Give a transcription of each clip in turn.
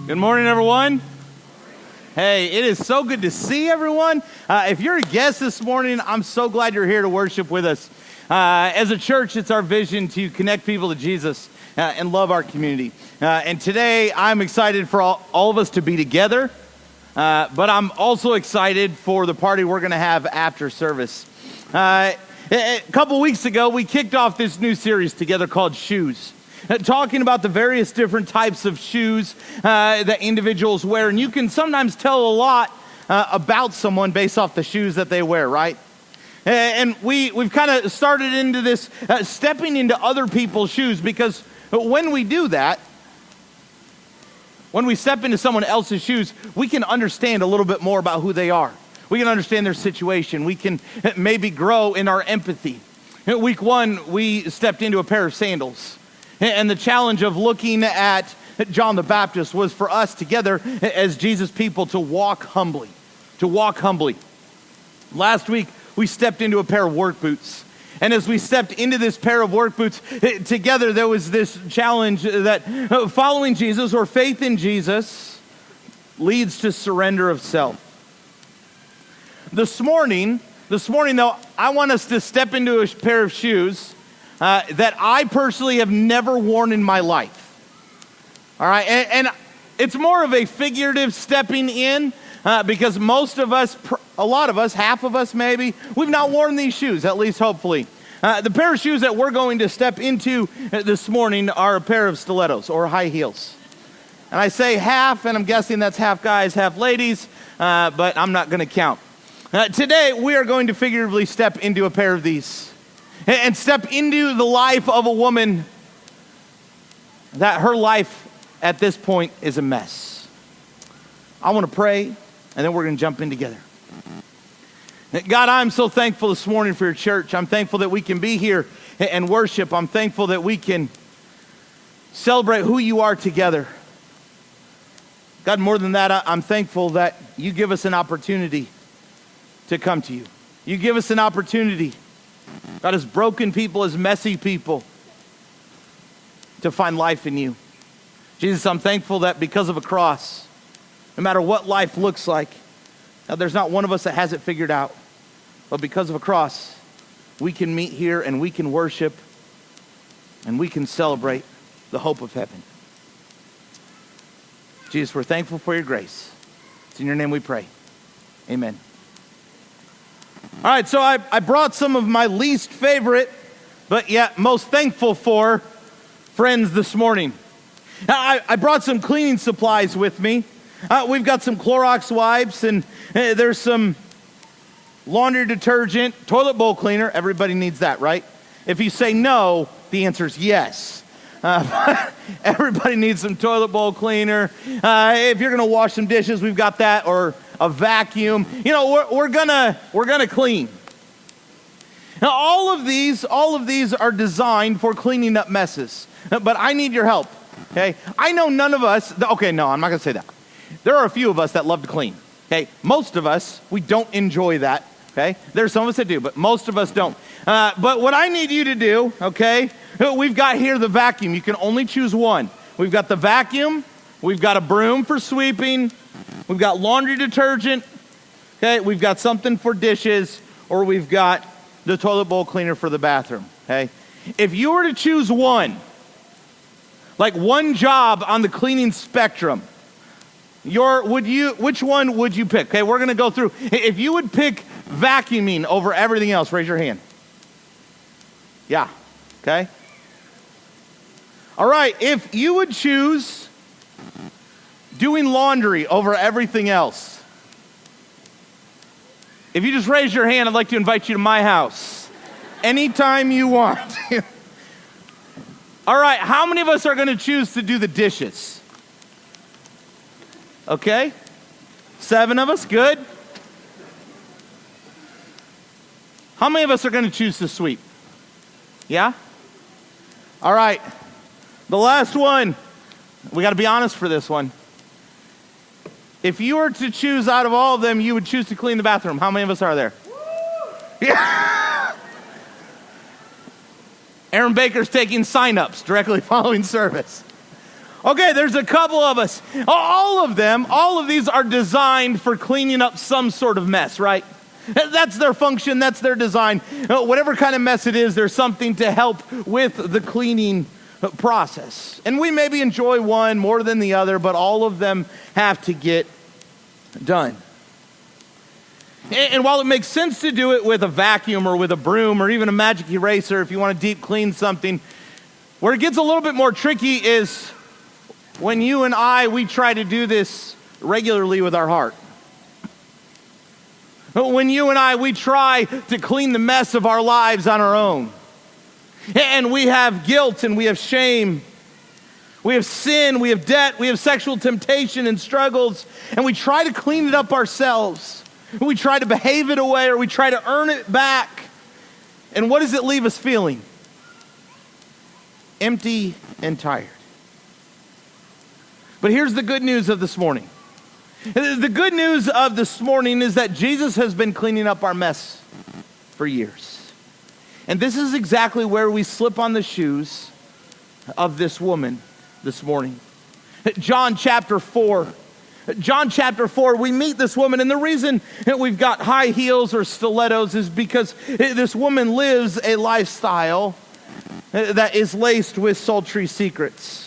Good morning, everyone. Hey, it is so good to see everyone. If you're a guest this morning, I'm so glad you're here to worship with us. As a church, it's our vision to connect people to Jesus and love our community. And today, I'm excited for all of us to be together, but I'm also excited for the party we're going to have after service. A couple weeks ago, we kicked off this new series together called Shoes. Talking about the various different types of shoes that individuals wear. And you can sometimes tell a lot about someone based off the shoes that they wear, right? And we've kind of started into this stepping into other people's shoes, because when we do that, when we step into someone else's shoes, we can understand a little bit more about who they are. We can understand their situation. We can maybe grow in our empathy. Week one, we stepped into a pair of sandals. And the challenge of looking at John the Baptist was for us together as Jesus people to walk humbly, Last week, we stepped into a pair of work boots. And as we stepped into this pair of work boots together, there was this challenge that following Jesus or faith in Jesus leads to surrender of self. This morning, though, I want us to step into a pair of shoes that I personally have never worn in my life. All right, and it's more of a figurative stepping in because most of us, a lot of us, half of us maybe, we've not worn these shoes, at least hopefully. The pair of shoes that we're going to step into this morning are a pair of stilettos or high heels. And I say half, and I'm guessing that's half guys, half ladies, but I'm not going to count. Today, we are going to figuratively step into a pair of these. And step into the life of a woman that her life at this point is a mess. I want to pray, and then we're going to jump in together. God, I'm so thankful this morning for your church. I'm thankful that we can be here and worship. I'm thankful that we can celebrate who you are together. God, more than that, I'm thankful that you give us an opportunity to come to you. You give us an opportunity, God, as broken people, as messy people, to find life in you. Jesus, I'm thankful that because of a cross, no matter what life looks like, now there's not one of us that has it figured out, but because of a cross, we can meet here and we can worship and we can celebrate the hope of heaven. Jesus, we're thankful for your grace. It's in your name we pray. Amen. All right, so I brought some of my least favorite, but yet most thankful for friends this morning. I brought some cleaning supplies with me. We've got some Clorox wipes, and there's some laundry detergent, toilet bowl cleaner. Everybody needs that, right? If you say no, the answer is yes. Everybody needs some toilet bowl cleaner. If you're going to wash some dishes, we've got that, or a vacuum. You know, we're gonna clean. Now, all of these are designed for cleaning up messes. But I need your help. Okay, I know none of us. Okay, no, I'm not gonna say that. There are a few of us that love to clean. Okay, most of us, we don't enjoy that. Okay, there's some of us that do, but most of us don't. But what I need you to do, okay, we've got here the vacuum. You can only choose one. We've got the vacuum. We've got a broom for sweeping. We've got laundry detergent. Okay, we've got something for dishes, or we've got the toilet bowl cleaner for the bathroom. Okay, if you were to choose one, like one job on the cleaning spectrum, which one would you pick? Okay, we're gonna go through. If you would pick vacuuming over everything else, raise your hand. Yeah, okay. All right, if you would choose doing laundry over everything else, if you just raise your hand, I'd like to invite you to my house anytime you want. All right, how many of us are going to choose to do the dishes? Okay, 7 of us, good. How many of us are going to choose to sweep? Yeah? All right, the last one. We got to be honest for this one. If you were to choose out of all of them, you would choose to clean the bathroom. How many of us are there? Yeah. Aaron Baker's taking sign-ups directly following service. Okay, there's a couple of us. All of these are designed for cleaning up some sort of mess, right? That's their function, that's their design. Whatever kind of mess it is, there's something to help with the cleaning process. And we maybe enjoy one more than the other, but all of them have to get done. And while it makes sense to do it with a vacuum or with a broom or even a magic eraser if you want to deep clean something, where it gets a little bit more tricky is when you and we try to do this regularly with our heart. When you and we try to clean the mess of our lives on our own. And we have guilt and we have shame. We have sin, we have debt, we have sexual temptation and struggles, and we try to clean it up ourselves. We try to behave it away or we try to earn it back. And what does it leave us feeling? Empty and tired. But here's the good news of this morning. The good news of this morning is that Jesus has been cleaning up our mess for years. And this is exactly where we slip on the shoes of this woman this morning. John chapter 4. John chapter 4, we meet this woman, and the reason that we've got high heels or stilettos is because this woman lives a lifestyle that is laced with sultry secrets.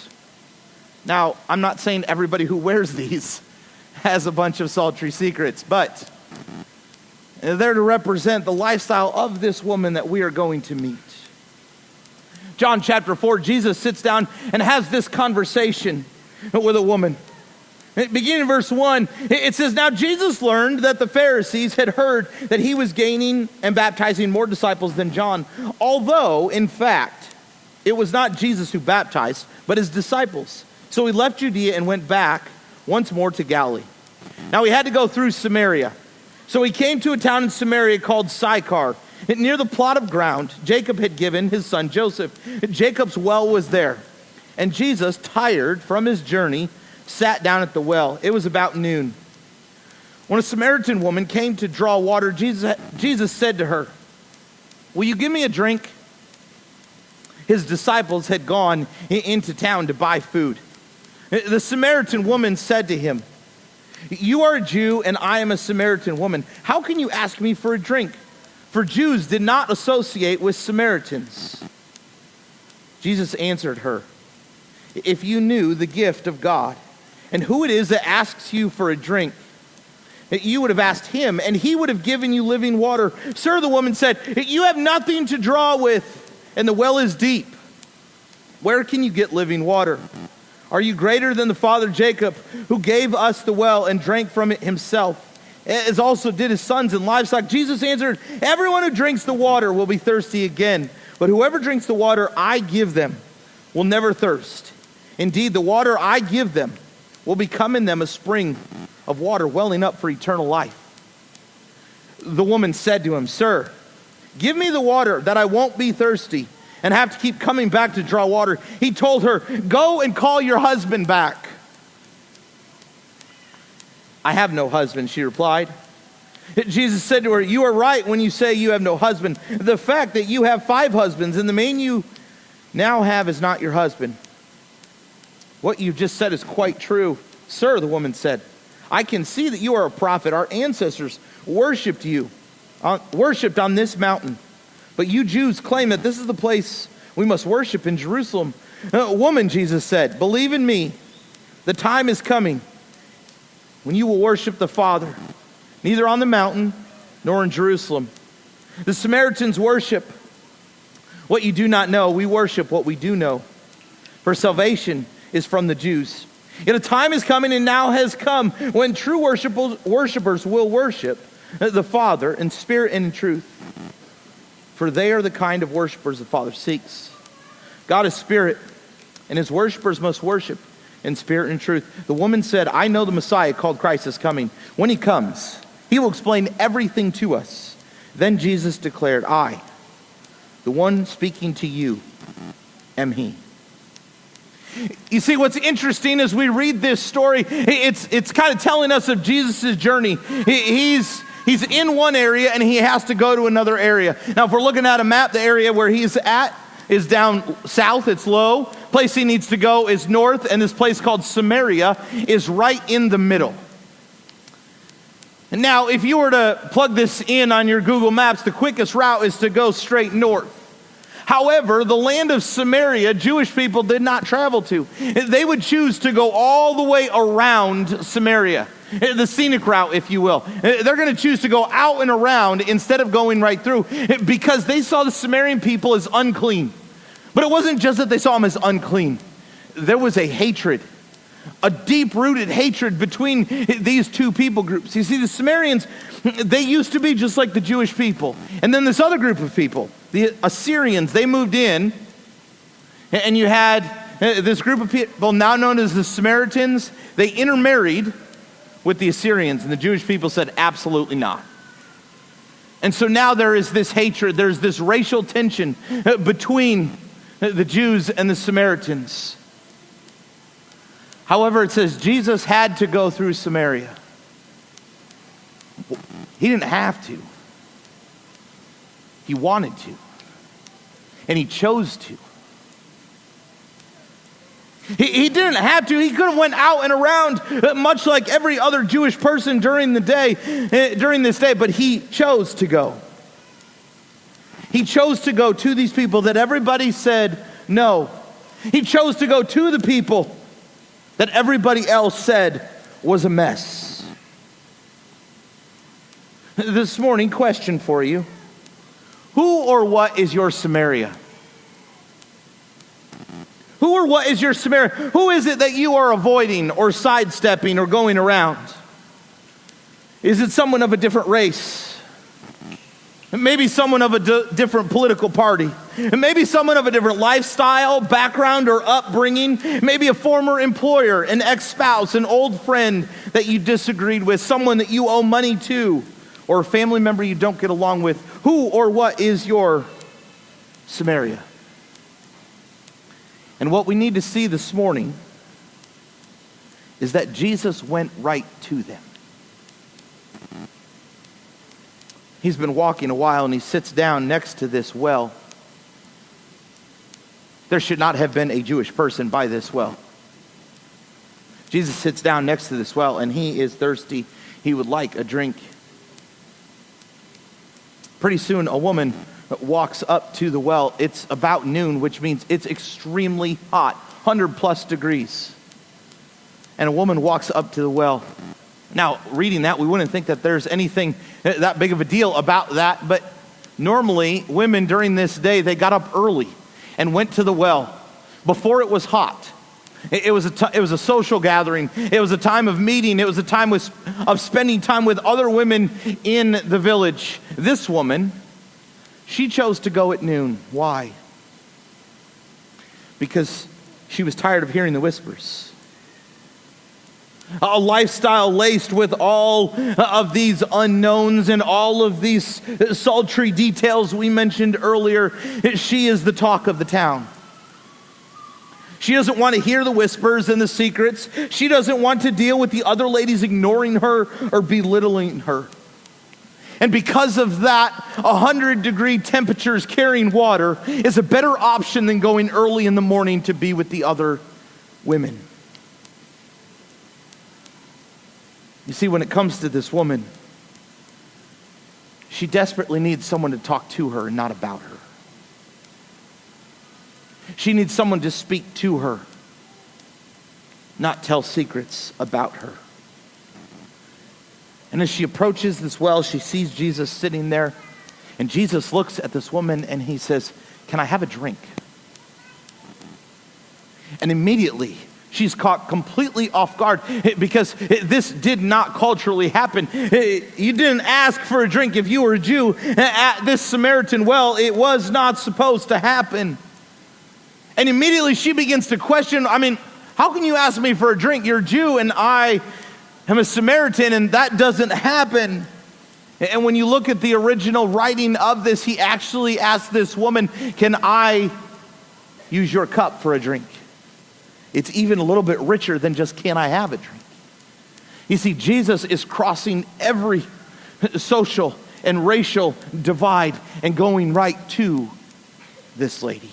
Now, I'm not saying everybody who wears these has a bunch of sultry secrets, but they're to represent the lifestyle of this woman that we are going to meet. John chapter 4, Jesus sits down and has this conversation with a woman. Beginning in verse 1, it says, "Now Jesus learned that the Pharisees had heard that he was gaining and baptizing more disciples than John, although, in fact, it was not Jesus who baptized, but his disciples. So he left Judea and went back once more to Galilee. Now he had to go through Samaria. So he came to a town in Samaria called Sychar. Near the plot of ground Jacob had given his son Joseph. Jacob's well was there. And Jesus, tired from his journey, sat down at the well. It was about noon. When a Samaritan woman came to draw water, Jesus said to her, 'Will you give me a drink?' His disciples had gone into town to buy food. The Samaritan woman said to him, 'You are a Jew and I am a Samaritan woman. How can you ask me for a drink?' For Jews did not associate with Samaritans." Jesus answered her, "If you knew the gift of God and who it is that asks you for a drink, you would have asked him and he would have given you living water." "Sir," the woman said, "you have nothing to draw with and the well is deep. Where can you get living water? Are you greater than the father Jacob, who gave us the well and drank from it himself, as also did his sons and livestock?" Jesus answered, "Everyone who drinks the water will be thirsty again, but whoever drinks the water I give them will never thirst. Indeed, the water I give them will become in them a spring of water welling up for eternal life." The woman said to him, "Sir, give me the water that I won't be thirsty and have to keep coming back to draw water." He told her, "Go and call your husband back." "I have no husband," she replied. Jesus said to her, "You are right when you say you have no husband. The fact that you have 5 husbands and the man you now have is not your husband. What you've just said is quite true." "Sir," the woman said, "I can see that you are a prophet. Our ancestors worshipped on this mountain. But you Jews claim that this is the place we must worship in Jerusalem." "Woman," Jesus said, "believe in me, the time is coming when you will worship the Father, neither on the mountain nor in Jerusalem. The Samaritans worship what you do not know. We worship what we do know. For salvation is from the Jews. Yet a time is coming and now has come when true worshipers will worship the Father in spirit and in truth. For they are the kind of worshipers the Father seeks. God is spirit, and his worshipers must worship in spirit and truth." The woman said, "I know the Messiah called Christ is coming. When he comes, he will explain everything to us." Then Jesus declared, "I, the one speaking to you, am he." You see, what's interesting as we read this story, it's kind of telling us of Jesus' journey. He's in one area and he has to go to another area. Now, if we're looking at a map, the area where he's at is down south. It's low. place he needs to go is north, and this place called Samaria is right in the middle. And now, if you were to plug this in on your Google Maps, the quickest route is to go straight north. However, the land of Samaria, Jewish people did not travel to. They would choose to go all the way around Samaria, the scenic route, if you will. They're going to choose to go out and around instead of going right through, because they saw the Samaritan people as unclean. But it wasn't just that they saw them as unclean. There was a hatred, a deep-rooted hatred between these two people groups. You see, the Samaritans, they used to be just like the Jewish people. And then this other group of people, the Assyrians, they moved in, and you had this group of people now known as the Samaritans. They intermarried with the Assyrians, and the Jewish people said, absolutely not. And so now there is this hatred, there's this racial tension between the Jews and the Samaritans. However, it says Jesus had to go through Samaria. He didn't have to. He wanted to. And he chose to. He didn't have to. He could have went out and around much like every other Jewish person during this day, but he chose to go. He chose to go to these people that everybody said no. He chose to go to the people that everybody else said was a mess. This morning, question for you. Who or what is your Samaria? Who or what is your Samaria? Who is it that you are avoiding or sidestepping or going around? Is it someone of a different race? Maybe someone of a different political party. Maybe someone of a different lifestyle, background, or upbringing. Maybe a former employer, an ex-spouse, an old friend that you disagreed with, someone that you owe money to, or a family member you don't get along with. Who or what is your Samaria? And what we need to see this morning is that Jesus went right to them. He's been walking a while and he sits down next to this well. There should not have been a Jewish person by this well. Jesus sits down next to this well and he is thirsty. He would like a drink. Pretty soon a woman walks up to the well. It's about noon, which means it's extremely hot, 100 plus degrees. And a woman walks up to the well. Now, reading that, we wouldn't think that there's anything that big of a deal about that, but normally women during this day, they got up early and went to the well before it was hot. It was a social gathering. It was a time of meeting. It was a time of spending time with other women in the village. This woman, she chose to go at noon. Why? Because she was tired of hearing the whispers. A lifestyle laced with all of these unknowns and all of these sultry details we mentioned earlier. She is the talk of the town. She doesn't want to hear the whispers and the secrets. She doesn't want to deal with the other ladies ignoring her or belittling her. And because of that, 100-degree temperatures carrying water is a better option than going early in the morning to be with the other women. You see, when it comes to this woman, she desperately needs someone to talk to her and not about her. She needs someone to speak to her, not tell secrets about her. And as she approaches this well, she sees Jesus sitting there. And Jesus looks at this woman and he says, "Can I have a drink?" And immediately, she's caught completely off guard because this did not culturally happen. You didn't ask for a drink if you were a Jew at this Samaritan well. It was not supposed to happen. And immediately she begins to question, how can you ask me for a drink? You're a Jew and I am a Samaritan, and that doesn't happen. And when you look at the original writing of this, he actually asked this woman, "Can I use your cup for a drink?" It's even a little bit richer than just, "Can I have a drink?" You see, Jesus is crossing every social and racial divide and going right to this lady.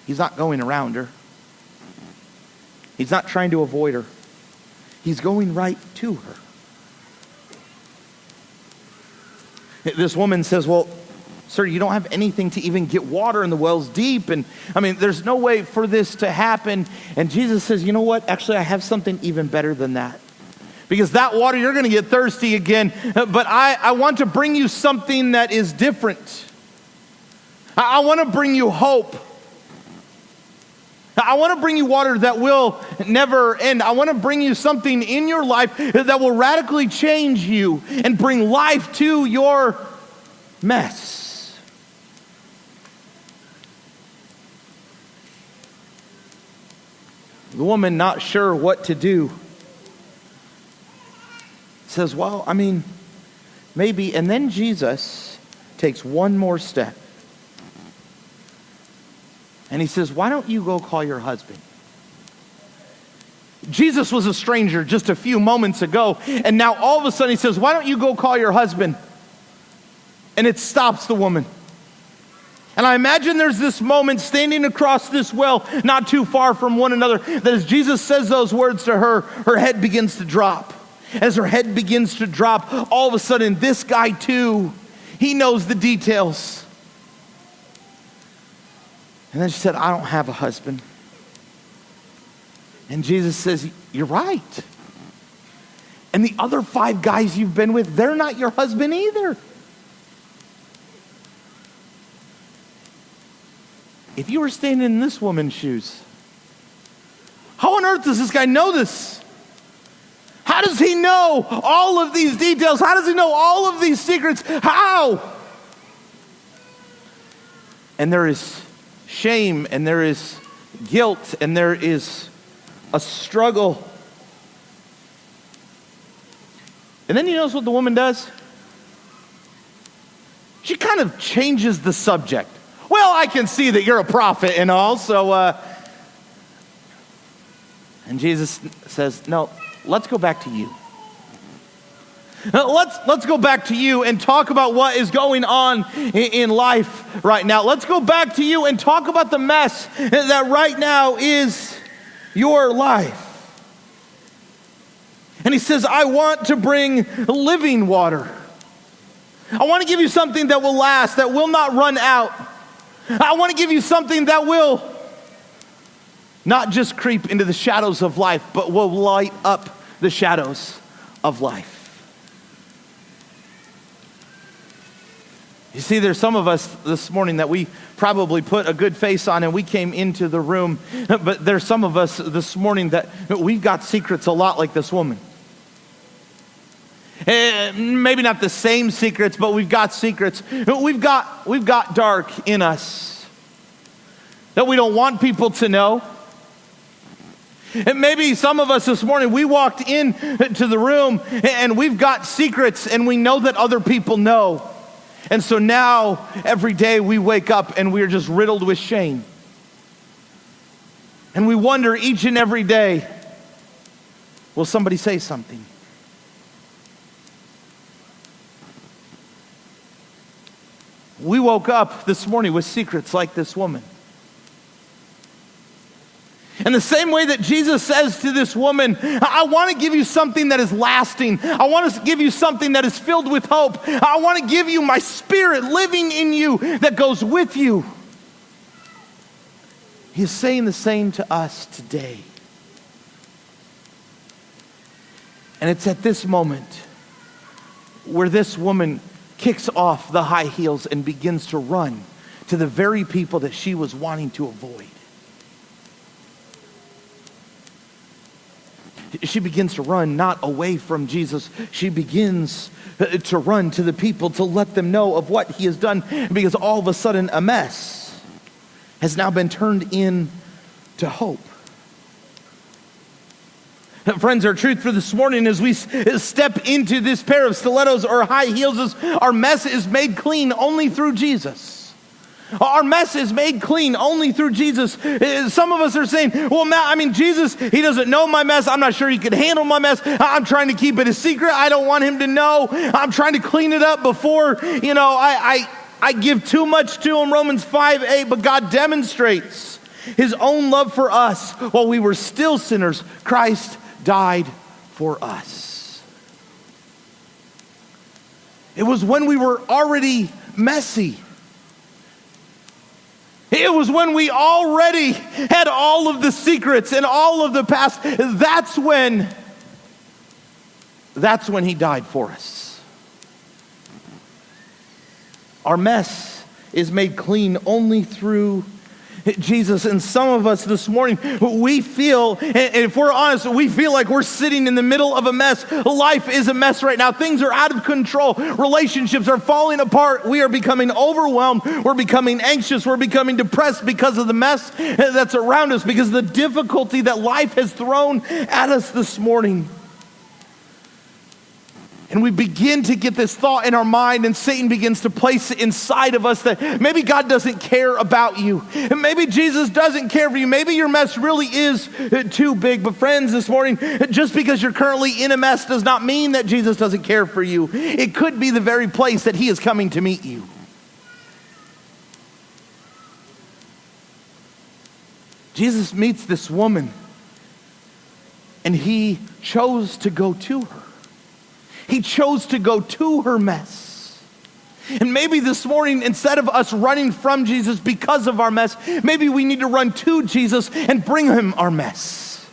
He's not going around her. He's not trying to avoid her. He's going right to her. This woman says, well, sir, you don't have anything to even get water, and the well's deep. And there's no way for this to happen. And Jesus says, you know what? Actually, I have something even better than that. Because that water, you're going to get thirsty again. But I want to bring you something that is different. I want to bring you hope. I want to bring you water that will never end. I want to bring you something in your life that will radically change you and bring life to your mess. The woman, not sure what to do, says, well, maybe. And then Jesus takes one more step. And he says, why don't you go call your husband? Jesus was a stranger just a few moments ago, and now all of a sudden he says, why don't you go call your husband? And it stops the woman. And I imagine there's this moment standing across this well, not too far from one another, that as Jesus says those words to her, her head begins to drop. As her head begins to drop, all of a sudden this guy too, he knows the details. And then she said, I don't have a husband. And Jesus says, you're right. And the other 5 guys you've been with, they're not your husband either. If you were standing in this woman's shoes, how on earth does this guy know this? How does he know all of these details? How does he know all of these secrets? How? And there is shame, and there is guilt, and there is a struggle. And then you notice what the woman does? She kind of changes the subject. Well, I can see that you're a prophet and all, so, and Jesus says, no, let's go back to you. Let's go back to you and talk about what is going on in life right now. Let's go back to you and talk about the mess that right now is your life. And he says, I want to bring living water. I want to give you something that will last, that will not run out. I want to give you something that will not just creep into the shadows of life, but will light up the shadows of life. You see, there's some of us this morning that we probably put a good face on and we came into the room, but there's some of us this morning that we've got secrets a lot like this woman. Maybe not the same secrets, but we've got secrets. We've got dark in us that we don't want people to know. And maybe some of us this morning, we walked into the room and we've got secrets and we know that other people know. And so now, every day we wake up and we're just riddled with shame. And we wonder each and every day, will somebody say something? We woke up this morning with secrets like this woman. And the same way that Jesus says to this woman, I want to give you something that is lasting. I want to give you something that is filled with hope. I want to give you my spirit living in you that goes with you. He is saying the same to us today. And it's at this moment where this woman kicks off the high heels and begins to run to the very people that she was wanting to avoid. She begins to run not away from Jesus. She begins to run to the people to let them know of what he has done, because all of a sudden a mess has now been turned into hope. Friends, our truth for this morning as we step into this pair of stilettos or high heels is our mess is made clean only through Jesus. Our mess is made clean only through Jesus. Some of us are saying, well, Matt, Jesus, he doesn't know my mess. I'm not sure he can handle my mess. I'm trying to keep it a secret. I don't want him to know. I'm trying to clean it up before, I give too much to him, Romans 5:8, but God demonstrates His own love for us while we were still sinners, Christ died for us. It was when we were already messy. It was when we already had all of the secrets and all of the past. That's when he died for us. Our mess is made clean only through Jesus. And some of us this morning, we feel, and if we're honest, we feel like we're sitting in the middle of a mess. Life is a mess right now. Things are out of control. Relationships are falling apart. We are becoming overwhelmed. We're becoming anxious. We're becoming depressed because of the mess that's around us, because of the difficulty that life has thrown at us this morning. And we begin to get this thought in our mind, and Satan begins to place it inside of us that maybe God doesn't care about you. And maybe Jesus doesn't care for you. Maybe your mess really is too big. But friends, this morning, just because you're currently in a mess does not mean that Jesus doesn't care for you. It could be the very place that he is coming to meet you. Jesus meets this woman, and he chose to go to her. He chose to go to her mess. And maybe this morning, instead of us running from Jesus because of our mess, maybe we need to run to Jesus and bring him our mess.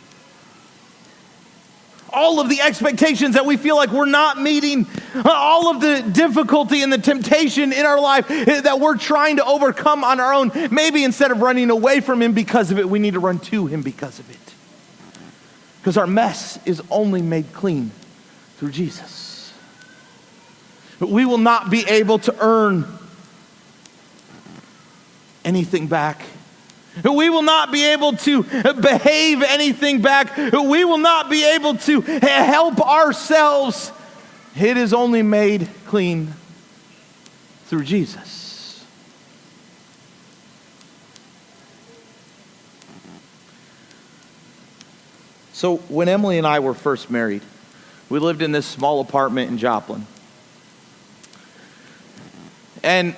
All of the expectations that we feel like we're not meeting, all of the difficulty and the temptation in our life that we're trying to overcome on our own, maybe instead of running away from him because of it, we need to run to him because of it. Because our mess is only made clean through Jesus. We will not be able to earn anything back. We will not be able to behave anything back. We will not be able to help ourselves. It is only made clean through Jesus. So when Emily and I were first married, we lived in this small apartment in Joplin. And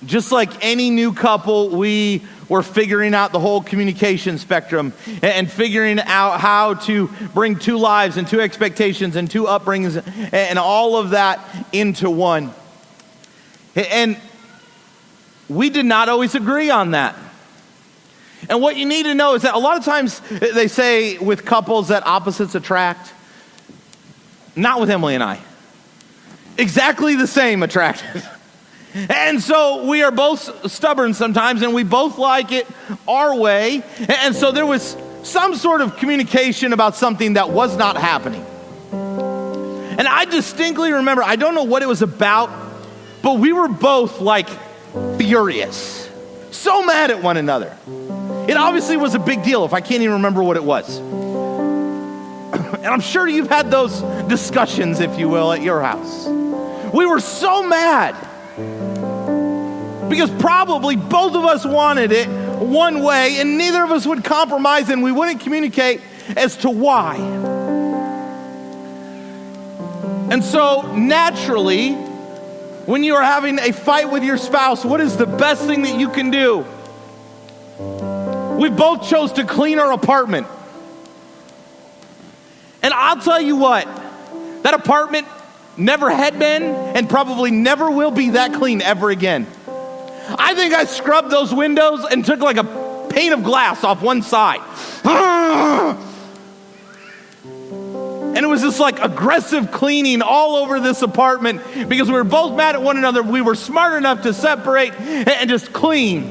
just like any new couple, we were figuring out the whole communication spectrum and figuring out how to bring two lives and two expectations and two upbringings and all of that into one. And we did not always agree on that. And what you need to know is that a lot of times they say with couples that opposites attract. Not with Emily and I. Exactly the same attracted. And so we are both stubborn sometimes, and we both like it our way. And so there was some sort of communication about something that was not happening. And I distinctly remember, I don't know what it was about, but we were both like furious. So mad at one another. It obviously was a big deal if I can't even remember what it was. And I'm sure you've had those discussions, if you will, at your house. We were so mad because probably both of us wanted it one way and neither of us would compromise and we wouldn't communicate as to why. And so naturally, when you are having a fight with your spouse, what is the best thing that you can do? We both chose to clean our apartment. And I'll tell you what, that apartment never had been and probably never will be that clean ever again. I think I scrubbed those windows and took like a pane of glass off one side. And it was just like aggressive cleaning all over this apartment because we were both mad at one another. We were smart enough to separate and just clean.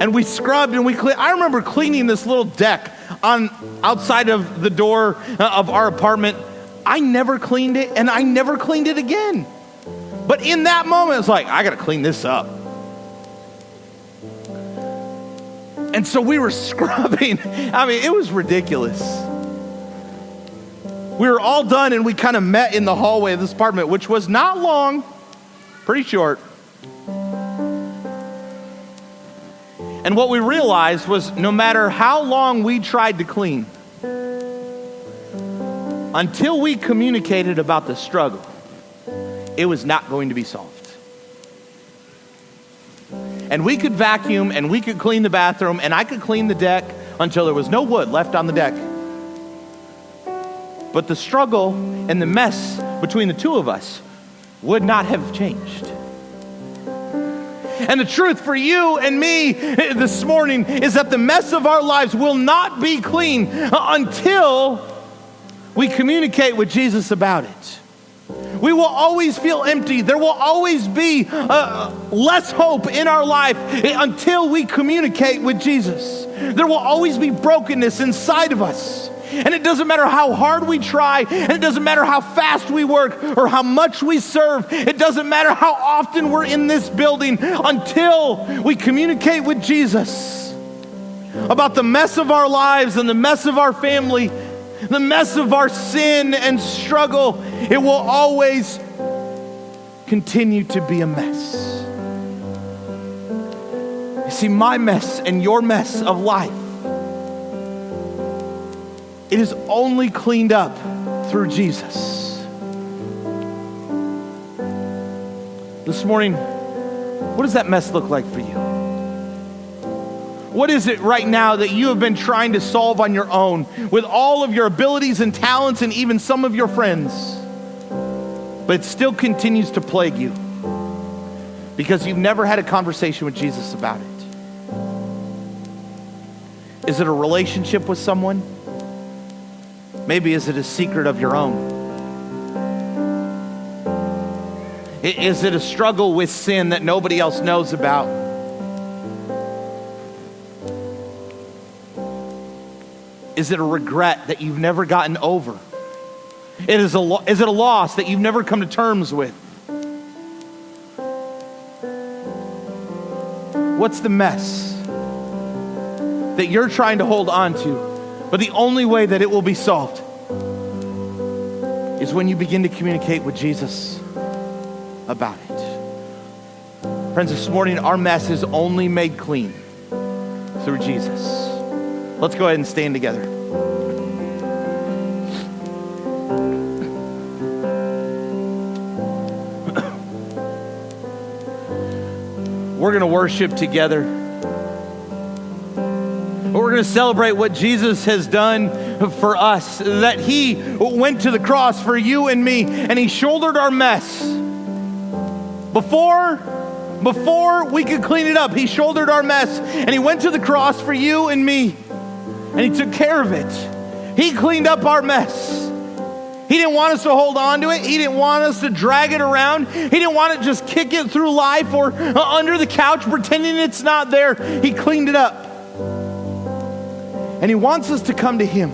And we scrubbed and we cleaned. I remember cleaning this little deck on outside of the door of our apartment. I never cleaned it and I never cleaned it again. But in that moment, it's like, I got to clean this up. And so we were scrubbing. I mean, it was ridiculous. We were all done and we kind of met in the hallway of this apartment, which was not long, pretty short. And what we realized was no matter how long we tried to clean, until we communicated about the struggle, it was not going to be solved. And we could vacuum and we could clean the bathroom and I could clean the deck until there was no wood left on the deck. But the struggle and the mess between the two of us would not have changed. And the truth for you and me this morning is that the mess of our lives will not be clean until we communicate with Jesus about it. We will always feel empty. There will always be less hope in our life until we communicate with Jesus. There will always be brokenness inside of us. And it doesn't matter how hard we try, and it doesn't matter how fast we work or how much we serve. It doesn't matter how often we're in this building until we communicate with Jesus about the mess of our lives and the mess of our family, the mess of our sin and struggle. It will always continue to be a mess. You see, my mess and your mess of life, it is only cleaned up through Jesus. This morning, what does that mess look like for you? What is it right now that you have been trying to solve on your own with all of your abilities and talents and even some of your friends, but it still continues to plague you because you've never had a conversation with Jesus about it? Is it a relationship with someone? Maybe is it a secret of your own? Is it a struggle with sin that nobody else knows about? Is it a regret that you've never gotten over? Is it a loss that you've never come to terms with? What's the mess that you're trying to hold on to? But the only way that it will be solved is when you begin to communicate with Jesus about it. Friends, this morning, our mess is only made clean through Jesus. Let's go ahead and stand together. We're going to worship together. We're going to celebrate what Jesus has done for us, that he went to the cross for you and me, and he shouldered our mess. Before we could clean it up, he shouldered our mess, and he went to the cross for you and me, and he took care of it. He cleaned up our mess. He didn't want us to hold on to it. He didn't want us to drag it around. He didn't want to just kick it through life or under the couch pretending it's not there. He cleaned it up. And he wants us to come to him.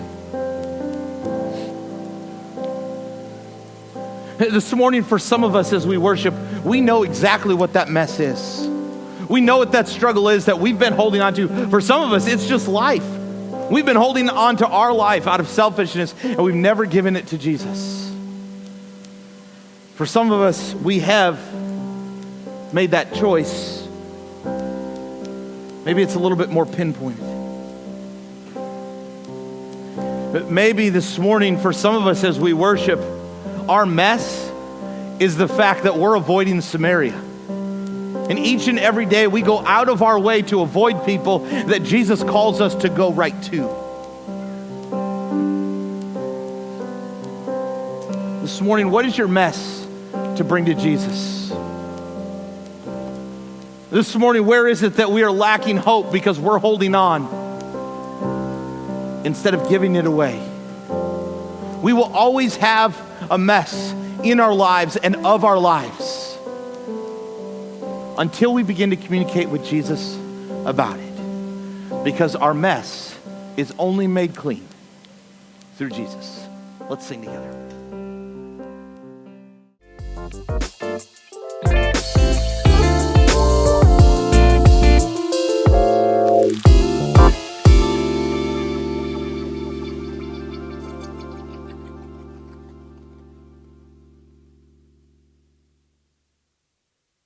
This morning, for some of us as we worship, we know exactly what that mess is. We know what that struggle is that we've been holding on to. For some of us, it's just life. We've been holding on to our life out of selfishness, and we've never given it to Jesus. For some of us, we have made that choice. Maybe it's a little bit more pinpointed. But maybe this morning, for some of us as we worship, our mess is the fact that we're avoiding Samaria. And each and every day we go out of our way to avoid people that Jesus calls us to go right to. This morning, what is your mess to bring to Jesus? This morning, where is it that we are lacking hope because we're holding on instead of giving it away? We will always have a mess in our lives and of our lives until we begin to communicate with Jesus about it, because our mess is only made clean through Jesus. Let's sing together.